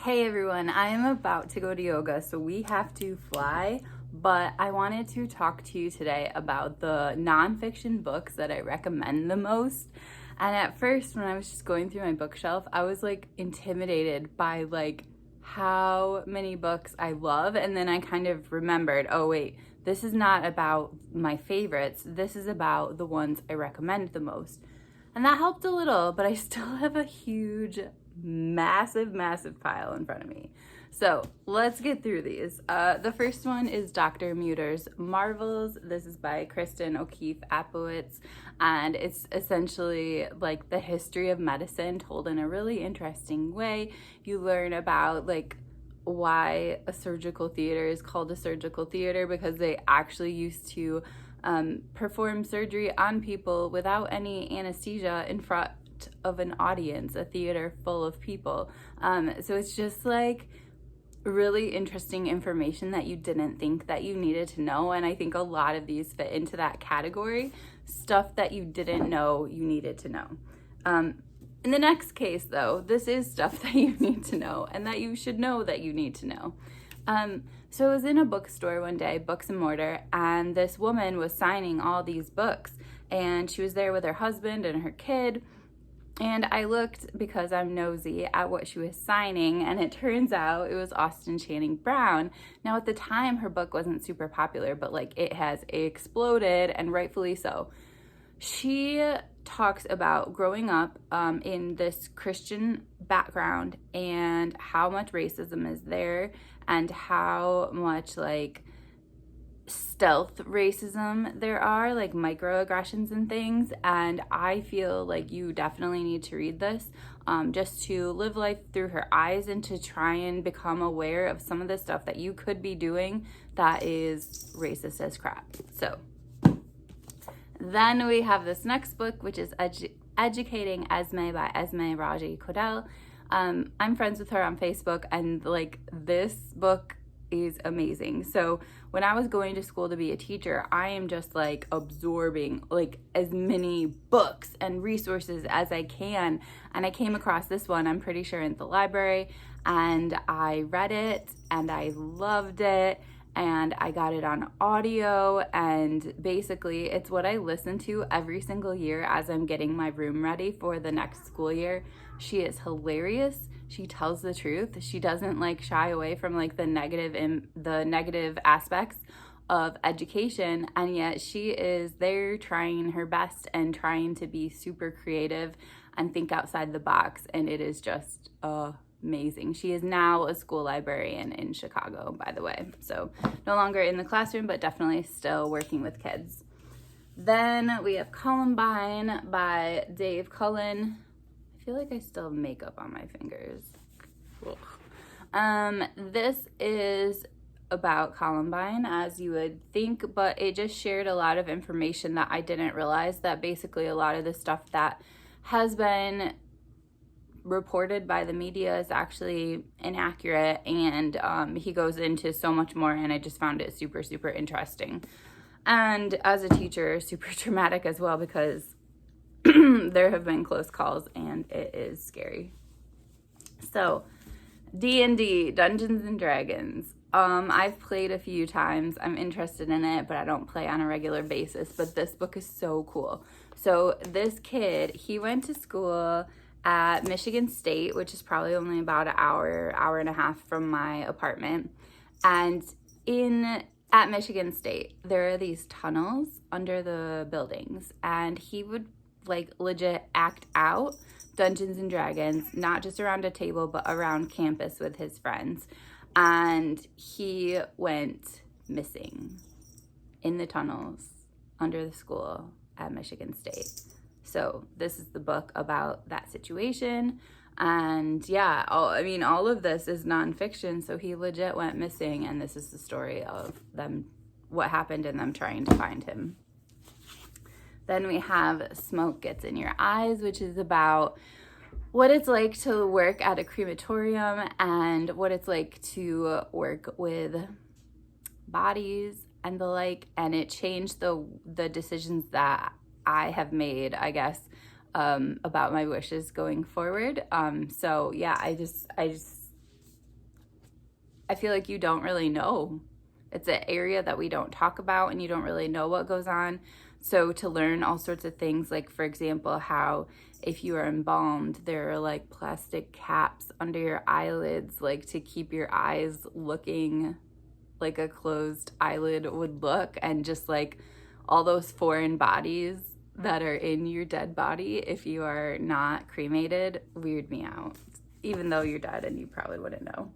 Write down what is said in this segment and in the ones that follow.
Hey everyone, I am about to go to yoga, so we have to fly, but I wanted to talk to you today about the nonfiction books that I recommend the most. And at first, when I was just going through my bookshelf, I was like intimidated by like how many books I love, and then I kind of remembered, oh wait, this is not about my favorites, this is about the ones I recommend the most. And that helped a little, but I still have a huge massive pile in front of me. So let's get through these. The first one is Dr. Muter's Marvels. This is by Kristen O'Keefe Apowitz, and it's essentially like the history of medicine told in a really interesting way. You learn about like why a surgical theater is called a surgical theater, because they actually used to perform surgery on people without any anesthesia in front of an audience, a theater full of people. So it's just like really interesting information that you didn't think that you needed to know. And I think a lot of these fit into that category, stuff that you didn't know you needed to know. In the next case though, this is stuff that you need to know and that you should know that you need to know. So I was in a bookstore one day, Books and Mortar, and this woman was signing all these books, and she was there with her husband and her kid. And I looked, because I'm nosy, at what she was signing, and it turns out it was Austen Channing Brown. Now at the time her book wasn't super popular, but like it has exploded, and rightfully so. She talks about growing up in this Christian background and how much racism is there and how much like stealth racism there are, like microaggressions and things. And I feel like you definitely need to read this just to live life through her eyes and to try and become aware of some of the stuff that you could be doing that is racist as crap. So then we have this next book, which is Educating Esme by Esme, Raji, Cordell. I'm friends with her on Facebook, and like this book is amazing. So when I was going to school to be a teacher, I am just like absorbing like as many books and resources as I can. And I came across this one, I'm pretty sure in the library, and I read it and I loved it. And I got it on audio, and basically it's what I listen to every single year as I'm getting my room ready for the next school year. She is hilarious. She tells the truth. She doesn't like shy away from like the negative aspects of education, and yet she is there trying her best and trying to be super creative and think outside the box, and it is just amazing. She is now a school librarian in Chicago, by the way. So no longer in the classroom, but definitely still working with kids. Then we have Columbine by Dave Cullen. I feel like I still have makeup on my fingers. This is about Columbine, as you would think, but it just shared a lot of information that I didn't realize, that basically a lot of the stuff that has been reported by the media is actually inaccurate, and he goes into so much more, and I just found it super interesting. And as a teacher, super traumatic as well, because there have been close calls and it is scary. So D&D, Dungeons and Dragons. I've played a few times. I'm interested in it, but I don't play on a regular basis. But this book is so cool. So this kid, he went to school at Michigan State, which is probably only about an hour and a half from my apartment. And at Michigan State, there are these tunnels under the buildings, and he would like legit act out Dungeons and Dragons, not just around a table, but around campus with his friends. And he went missing in the tunnels under the school at Michigan State. So this is the book about that situation. And yeah, all of this is nonfiction. So he legit went missing, and this is the story of them, what happened, and them trying to find him. Then we have Smoke Gets in Your Eyes, which is about what it's like to work at a crematorium and what it's like to work with bodies and the like. And it changed the decisions that I have made, I guess, about my wishes going forward. So yeah, I just I feel like you don't really know. It's an area that we don't talk about, and you don't really know what goes on. So to learn all sorts of things, like for example, how if you are embalmed, there are like plastic caps under your eyelids, like to keep your eyes looking like a closed eyelid would look, and just like all those foreign bodies that are in your dead body if you are not cremated weird me out, even though you're dead and you probably wouldn't know.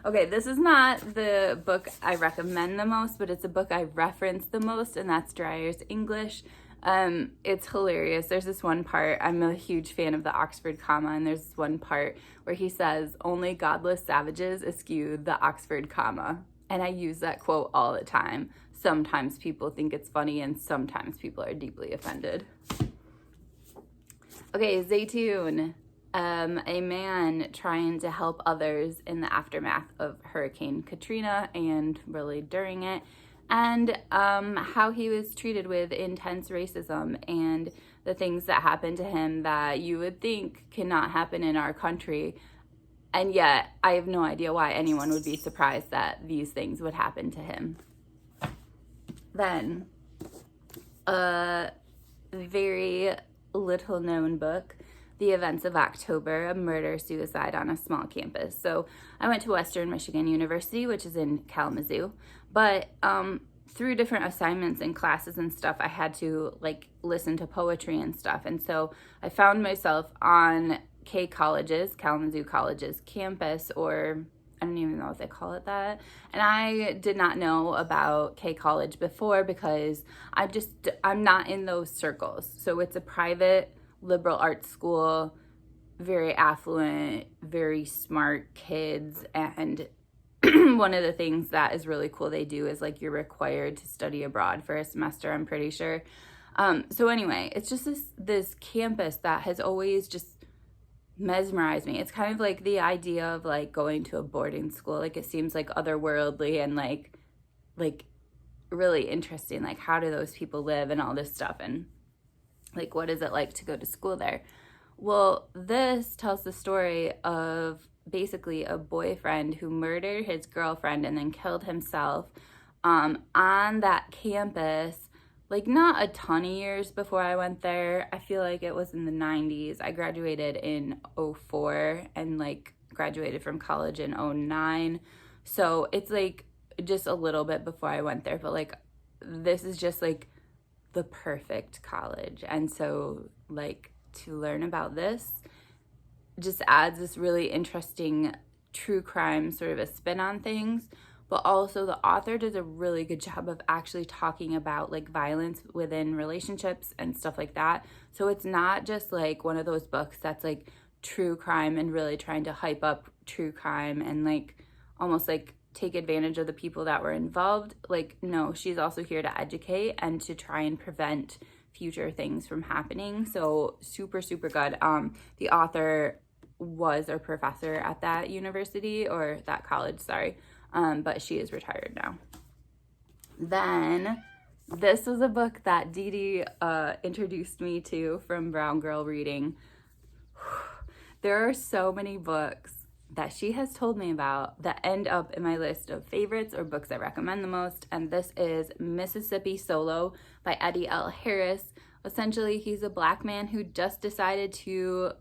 Okay, this is not the book I recommend the most, but it's a book I reference the most, and that's Dreyer's English. It's hilarious. There's this one part, I'm a huge fan of the Oxford comma, and there's this one part where he says, "Only godless savages eschew the Oxford comma." And I use that quote all the time. Sometimes people think it's funny, and sometimes people are deeply offended. Okay, Zaytoon. A man trying to help others in the aftermath of Hurricane Katrina and really during it, and how he was treated with intense racism and the things that happened to him that you would think cannot happen in our country. And yet, I have no idea why anyone would be surprised that these things would happen to him. Then, a very little known book, The Events of October, a murder-suicide on a small campus. So I went to Western Michigan University, which is in Kalamazoo, but through different assignments and classes and stuff, I had to like listen to poetry and stuff. And so I found myself on Kalamazoo College's campus, or I don't even know if they call it that. And I did not know about K College before because I'm not in those circles. So it's a private liberal arts school, very affluent, very smart kids. And one of the things that is really cool they do is like you're required to study abroad for a semester, I'm pretty sure. So anyway, it's just this campus that has always just mesmerized me. It's kind of like the idea of like going to a boarding school. Like it seems like otherworldly and like really interesting. Like how do those people live and all this stuff, and like what is it like to go to school there? Well, this tells the story of basically a boyfriend who murdered his girlfriend and then killed himself on that campus. Like not a ton of years before I went there. I feel like it was in the 90s. I graduated in 04 and like graduated from college in 09. So it's like just a little bit before I went there, but like this is just like the perfect college. And so like to learn about this just adds this really interesting true crime sort of a spin on things. But also the author does a really good job of actually talking about like violence within relationships and stuff like that. So it's not just like one of those books that's like true crime and really trying to hype up true crime and like almost like take advantage of the people that were involved. Like, no, she's also here to educate and to try and prevent future things from happening. So super, super good. The author was a professor at that university, or that college, sorry. But she is retired now. Then this was a book that Dee Dee introduced me to from Brown Girl Reading. There are so many books that she has told me about that end up in my list of favorites or books I recommend the most. And this is Mississippi Solo by Eddie L. Harris. Essentially, he's a black man who just decided to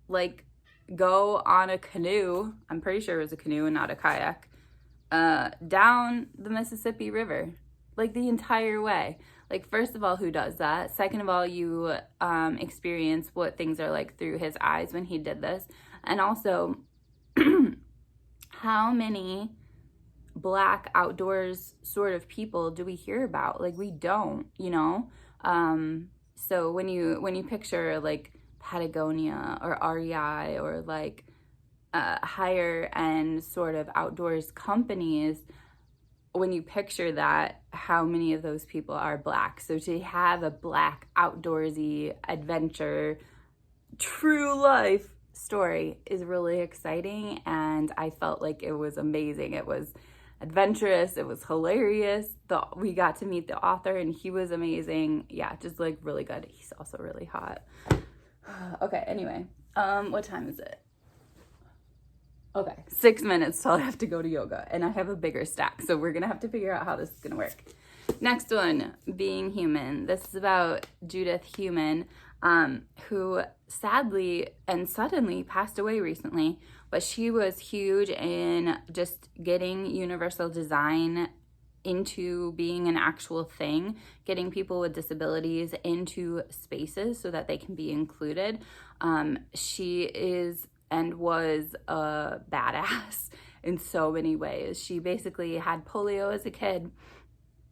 like go on a canoe. I'm pretty sure it was a canoe and not a kayak. Down the Mississippi River, like the entire way. Like, first of all, who does that? Second of all, you experience what things are like through his eyes when he did this. And also, how many black outdoors sort of people do we hear about? Like, we don't, you know? So when you picture like Patagonia or REI or like higher end sort of outdoors companies, when you picture that, how many of those people are black? So to have a black outdoorsy adventure, true life story is really exciting, and I felt like it was amazing. It was adventurous, it was hilarious. We got to meet the author and he was amazing. Yeah, just like really good. He's also really hot. Okay, anyway, what time is it? Okay, 6 minutes till I have to go to yoga, and I have a bigger stack, so we're gonna have to figure out how this is gonna work. Next one, Being Human. This is about Judith Human, who sadly and suddenly passed away recently, but she was huge in just getting universal design into being an actual thing, getting people with disabilities into spaces so that they can be included. She is and was a badass in so many ways. She basically had polio as a kid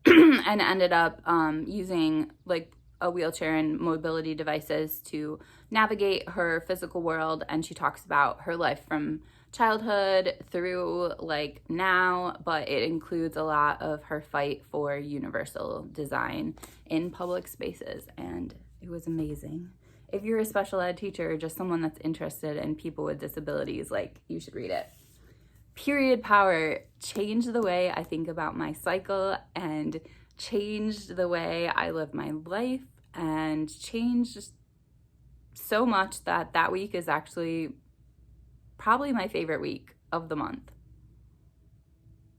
and ended up using like a wheelchair and mobility devices to navigate her physical world. And she talks about her life from childhood through like now, but it includes a lot of her fight for universal design in public spaces, and it was amazing. If you're a special ed teacher or just someone that's interested in people with disabilities, like, you should read it. Period Power changed the way I think about my cycle and changed the way I live my life, and changed so much that that week is actually probably my favorite week of the month.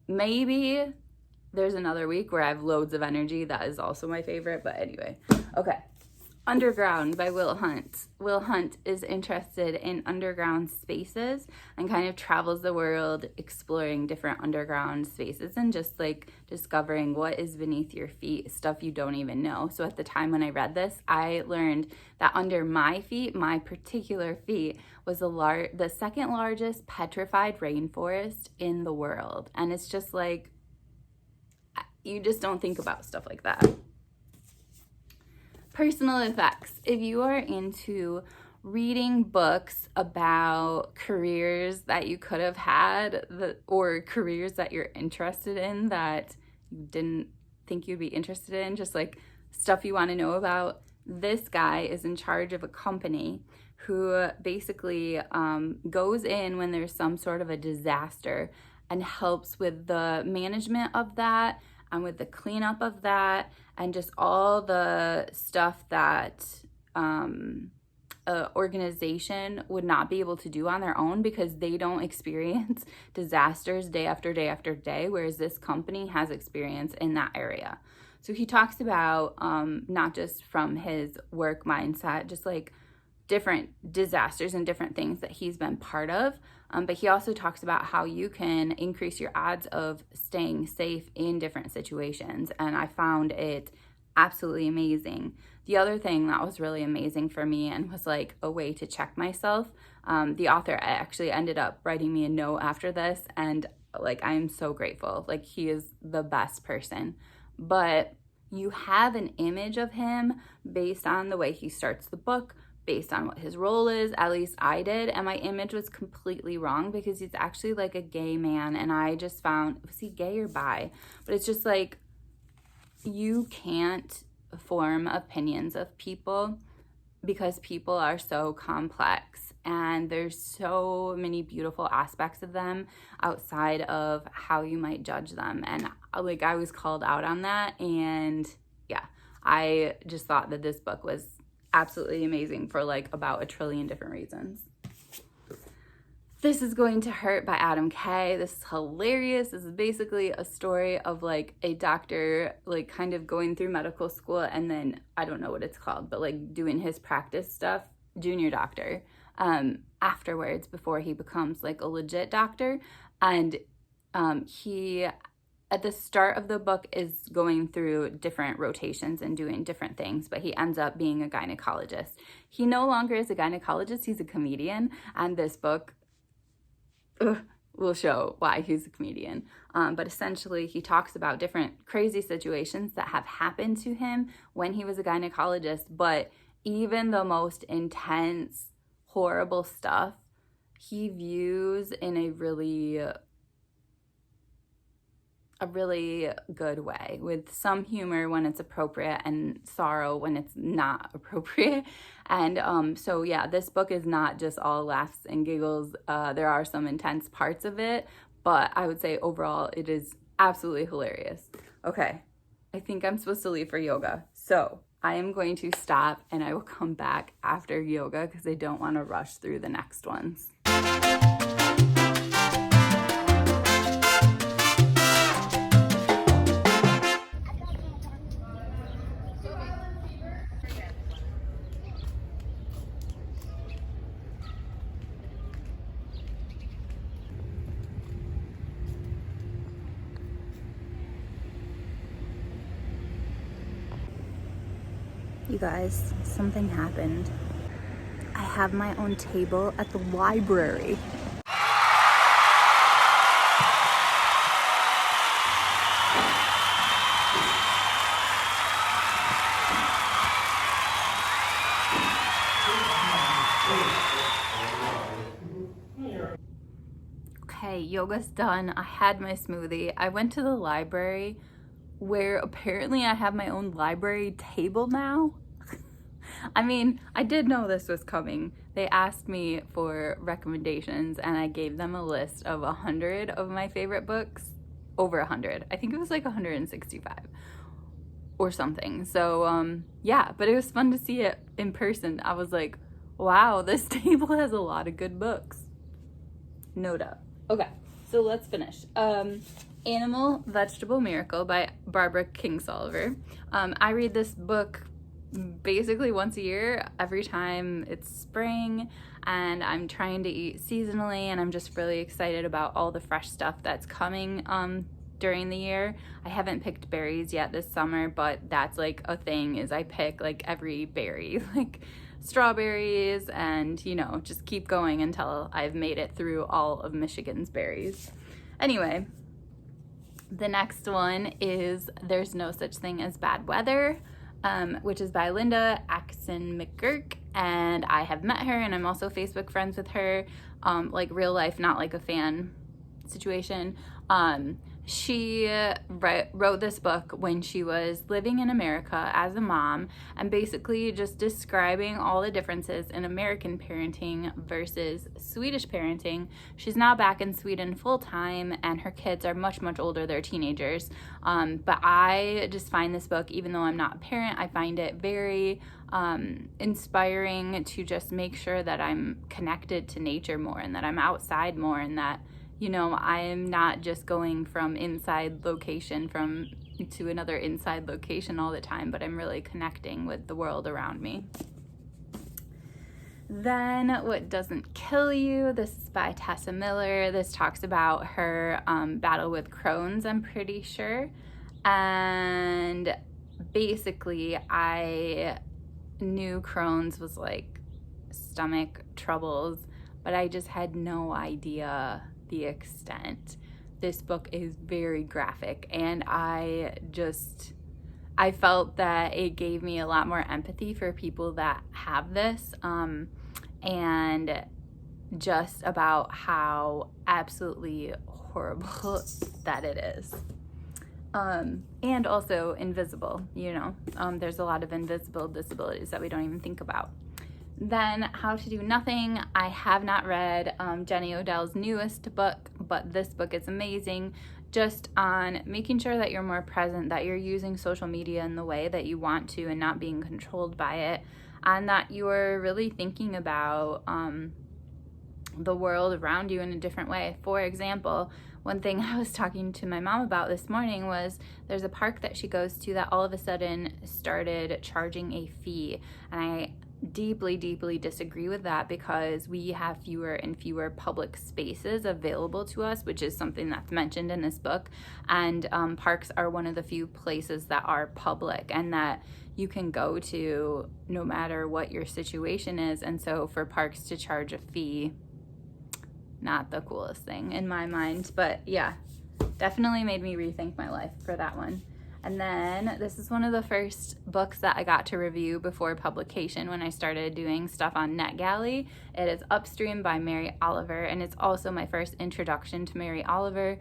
Maybe there's another week where I have loads of energy that is also my favorite, but anyway. Okay. Underground by Will Hunt. Will Hunt is interested in underground spaces and kind of travels the world exploring different underground spaces and just like discovering what is beneath your feet, stuff you don't even know. So at the time when I read this, I learned that under my feet, my particular feet, was the second largest petrified rainforest in the world. And it's just like, you just don't think about stuff like that. Personal effects. If you are into reading books about careers that you could have had or careers that you're interested in that you didn't think you'd be interested in, just like stuff you want to know about, this guy is in charge of a company who basically goes in when there's some sort of a disaster and helps with the management of that and with the cleanup of that and just all the stuff that an organization would not be able to do on their own because they don't experience disasters day after day after day, whereas this company has experience in that area. So he talks about not just from his work mindset, just like different disasters and different things that he's been part of. But he also talks about how you can increase your odds of staying safe in different situations. And I found it absolutely amazing. The other thing that was really amazing for me and was like a way to check myself, the author actually ended up writing me a note after this. And like, I am so grateful. Like, he is the best person. But you have an image of him based on the way he starts the book, based on what his role is. At least I did, and my image was completely wrong because he's actually like a gay man, and I just found, was he gay or bi? But it's just like, you can't form opinions of people because people are so complex and there's so many beautiful aspects of them outside of how you might judge them. And like, I was called out on that, and yeah, I just thought that this book was absolutely amazing for like about a trillion different reasons. This Is Going to Hurt by Adam Kay. This is hilarious. This is basically a story of like a doctor like kind of going through medical school and then, I don't know what it's called, but like doing his practice stuff, junior doctor, afterwards before he becomes like a legit doctor. And he at the start of the book is going through different rotations and doing different things, but he ends up being a gynecologist. He no longer is a gynecologist, he's a comedian, and this book will show why he's a comedian. But essentially, he talks about different crazy situations that have happened to him when he was a gynecologist, but even the most intense, horrible stuff, he views in a really good way, with some humor when it's appropriate and sorrow when it's not appropriate. And so yeah, this book is not just all laughs and giggles. There are some intense parts of it, but I would say overall it is absolutely hilarious. Okay, I think I'm supposed to leave for yoga, so I am going to stop and I will come back after yoga because I don't want to rush through the next ones. You guys, something happened. I have my own table at the library. Okay, yoga's done. I had my smoothie. I went to the library where apparently I have my own library table now. I mean, I did know this was coming. They asked me for recommendations and I gave them a list of 100 of my favorite books. Over 100. I think it was like 165 or something. So yeah, but it was fun to see it in person. I was like, wow, this table has a lot of good books. No doubt. Okay, so let's finish. Animal Vegetable Miracle by Barbara Kingsolver. I read this book basically once a year, every time it's spring, and I'm trying to eat seasonally, and I'm just really excited about all the fresh stuff that's coming during the year. I haven't picked berries yet this summer, but that's like a thing, is I pick like every berry, like strawberries, and you know, just keep going until I've made it through all of Michigan's berries. Anyway, the next one is There's No Such Thing as Bad Weather, which is by Linda Axon McGurk, and I have met her and I'm also Facebook friends with her, like real life, not like a fan situation. She wrote this book when she was living in America as a mom, and basically just describing all the differences in American parenting versus Swedish parenting. She's now back in Sweden full time, and her kids are much, much older. They're teenagers. But I just find this book, even though I'm not a parent, I find it very inspiring to just make sure that I'm connected to nature more, and that I'm outside more, and that, you know, I am not just going from inside location to another inside location all the time, but I'm really connecting with the world around me. Then What Doesn't Kill You. This is by Tessa Miller. This talks about her battle with Crohn's, I'm pretty sure. And basically, I knew Crohn's was like stomach troubles, but I just had no idea the extent. This book is very graphic, and I felt that it gave me a lot more empathy for people that have this, and just about how absolutely horrible that it is. And also invisible, you know. There's a lot of invisible disabilities that we don't even think about. Then How to Do Nothing. I have not read Jenny Odell's newest book, but this book is amazing, just on making sure that you're more present, that you're using social media in the way that you want to and not being controlled by it, and that you're really thinking about the world around you in a different way. For example, one thing I was talking to my mom about this morning was there's a park that she goes to that all of a sudden started charging a fee, and I deeply disagree with that, because we have fewer and fewer public spaces available to us, which is something that's mentioned in this book, and parks are one of the few places that are public and that you can go to no matter what your situation is. And so for parks to charge a fee, not the coolest thing in my mind. But yeah, definitely made me rethink my life for that one. And then this is one of the first books that I got to review before publication when I started doing stuff on NetGalley. It is Upstream by Mary Oliver, and it's also my first introduction to Mary Oliver.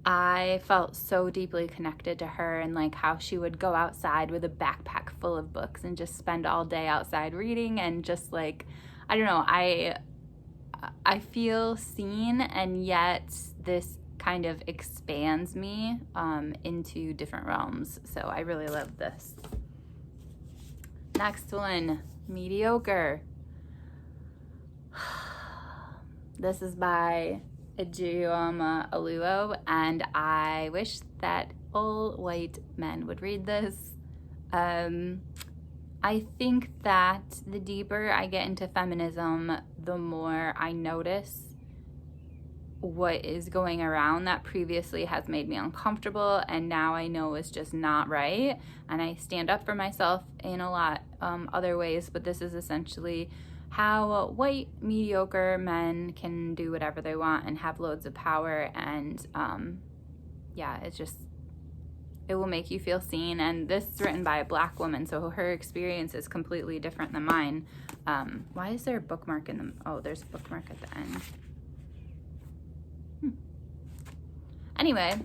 I felt so deeply connected to her, and like how she would go outside with a backpack full of books and just spend all day outside reading, and just like, I don't know, I feel seen, and yet this kind of expands me into different realms. So I really love this. Next one, Mediocre. This is by Ijeoma Oluo, and I wish that all white men would read this. I think that the deeper I get into feminism, the more I notice what is going around that previously has made me uncomfortable and now I know is just not right, and I stand up for myself in a lot other ways, but this is essentially how white mediocre men can do whatever they want and have loads of power, and yeah, it will make you feel seen. And this is written by a Black woman, so her experience is completely different than mine. Why is there a bookmark in them? Oh, there's a bookmark at the end. Anyway,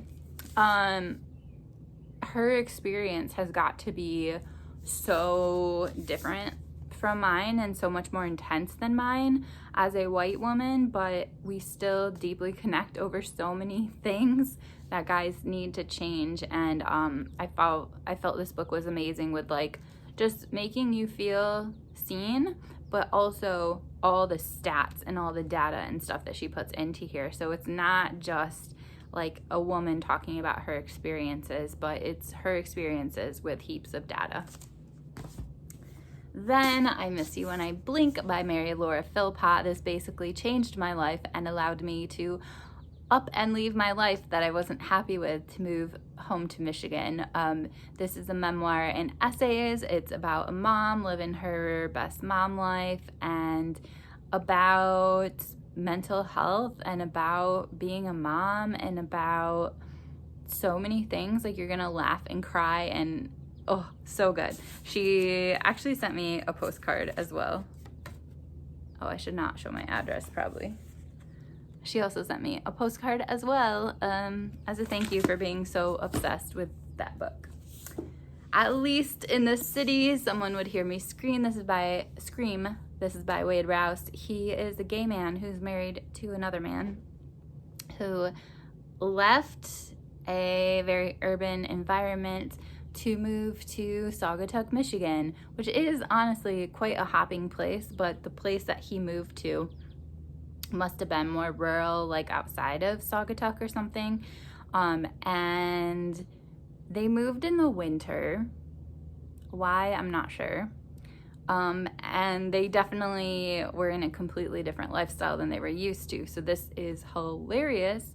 her experience has got to be so different from mine and so much more intense than mine as a white woman, but we still deeply connect over so many things that guys need to change. And I felt this book was amazing with like just making you feel seen, but also all the stats and all the data and stuff that she puts into here. So it's not just like a woman talking about her experiences, but it's her experiences with heaps of data. Then I Miss You When I Blink by Mary Laura Philpott. This basically changed my life and allowed me to up and leave my life that I wasn't happy with to move home to Michigan. This is a memoir and essays. It's about a mom living her best mom life and about mental health and about being a mom and about so many things. Like, you're gonna laugh and cry, and oh, so good. She actually sent me a postcard as well. Oh, I should not show my address probably. She also sent me a postcard as well, as a thank you for being so obsessed with that book. At least in the city, someone would hear me scream. This is by Wade Rouse. He is a gay man who's married to another man who left a very urban environment to move to Saugatuck, Michigan, which is honestly quite a hopping place, but the place that he moved to must have been more rural, like outside of Saugatuck or something. And they moved in the winter. Why, I'm not sure. And they definitely were in a completely different lifestyle than they were used to. So this is hilarious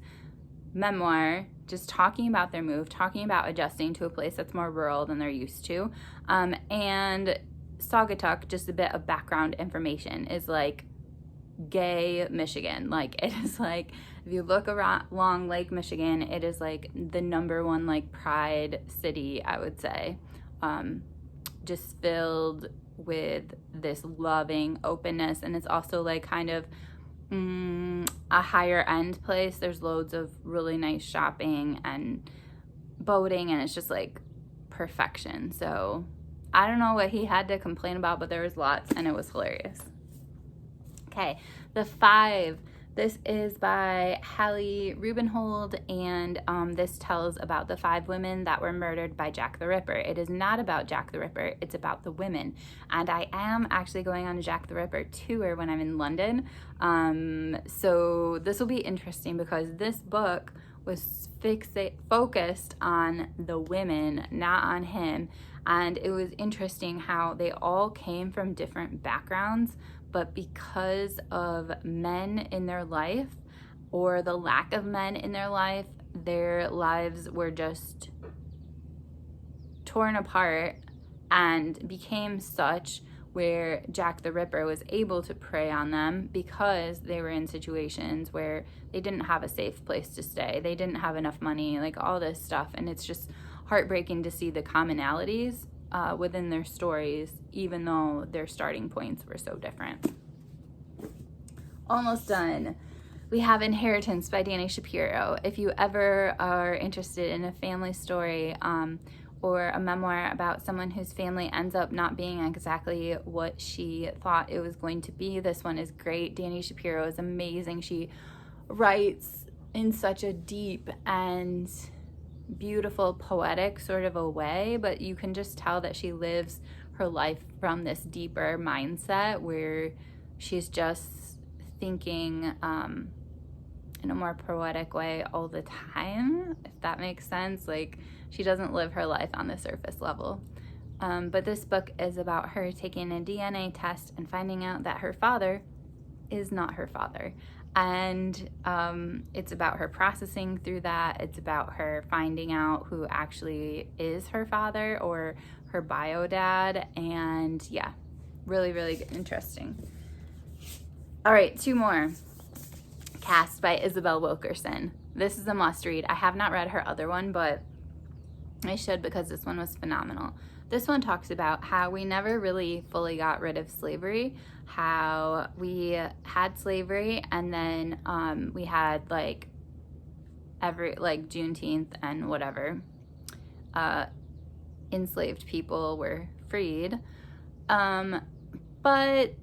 memoir, just talking about their move, talking about adjusting to a place that's more rural than they're used to. And Saugatuck, just a bit of background information, is like gay Michigan. Like, it is like, if you look around along Lake Michigan, it is like the #1 like pride city, I would say. Just filled with this loving openness, and it's also like kind of a higher end place. There's loads of really nice shopping and boating, and it's just like perfection. So I don't know what he had to complain about, but there was lots, and it was hilarious. Okay, The Five. This is by Hallie Rubenhold, and this tells about the 5 women that were murdered by Jack the Ripper. It is not about Jack the Ripper, it's about the women. And I am actually going on a Jack the Ripper tour when I'm in London. So this will be interesting because this book was focused on the women, not on him. And it was interesting how they all came from different backgrounds, but because of men in their life or the lack of men in their lives were just torn apart and became such where Jack the Ripper was able to prey on them because they were in situations where they didn't have a safe place to stay. They didn't have enough money, like all this stuff. And it's just heartbreaking to see the commonalities within their stories, even though their starting points were so different. Almost done. We have Inheritance by Dani Shapiro. If you ever are interested in a family story or a memoir about someone whose family ends up not being exactly what she thought it was going to be, this one is great. Dani Shapiro is amazing. She writes in such a deep and beautiful, poetic sort of a way, but you can just tell that she lives her life from this deeper mindset where she's just thinking in a more poetic way all the time, if that makes sense. Like, she doesn't live her life on the surface level. But this book is about her taking a DNA test and finding out that her father is not her father. And it's about her processing through that. It's about her finding out who actually is her father or her bio dad. And yeah, really, really interesting. All right, 2 more. Cast by Isabel Wilkerson. This is a must read. I have not read her other one, but I should, because this one was phenomenal. This one talks about how we never really fully got rid of slavery, how we had slavery, and then we had like Juneteenth and whatever, enslaved people were freed, but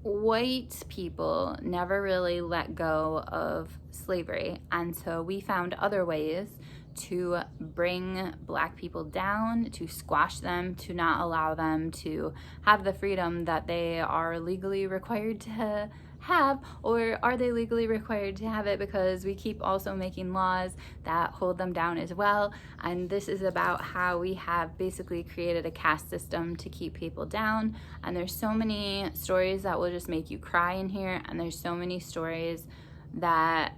white people never really let go of slavery, and so we found other ways to bring Black people down, to squash them, to not allow them to have the freedom that they are legally required to have. Or are they legally required to have it because we keep also making laws that hold them down as well? And this is about how we have basically created a caste system to keep people down. And there's so many stories that will just make you cry in here, and there's so many stories that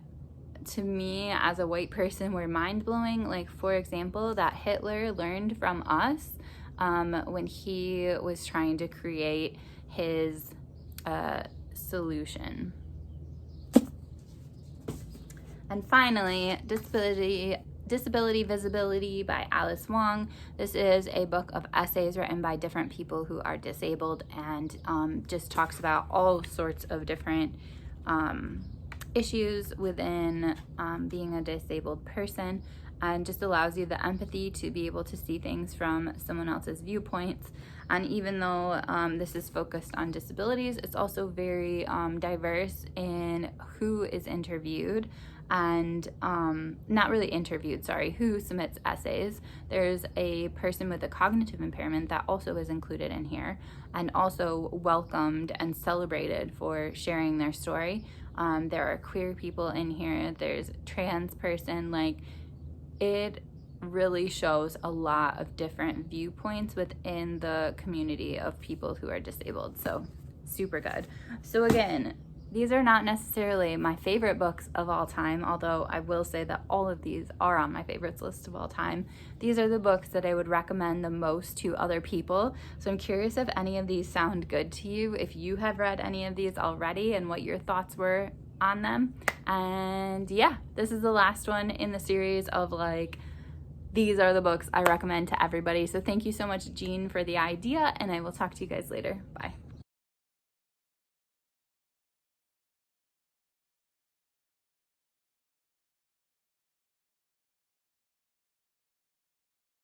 to me as a white person were mind-blowing. Like, for example, that Hitler learned from us when he was trying to create his solution. And finally, Disability Visibility by Alice Wong. This is a book of essays written by different people who are disabled, and just talks about all sorts of different issues within being a disabled person, and just allows you the empathy to be able to see things from someone else's viewpoints. And even though this is focused on disabilities, it's also very diverse in who is interviewed, and not really interviewed, sorry, who submits essays. There's a person with a cognitive impairment that also is included in here, and also welcomed and celebrated for sharing their story. There are queer people in here, there's a trans person. Like, it really shows a lot of different viewpoints within the community of people who are disabled. So super good. So again, these are not necessarily my favorite books of all time, although I will say that all of these are on my favorites list of all time. These are the books that I would recommend the most to other people. So I'm curious if any of these sound good to you, if you have read any of these already, and what your thoughts were on them. And yeah, this is the last one in the series of like, these are the books I recommend to everybody. So thank you so much, Jean, for the idea, and I will talk to you guys later. Bye.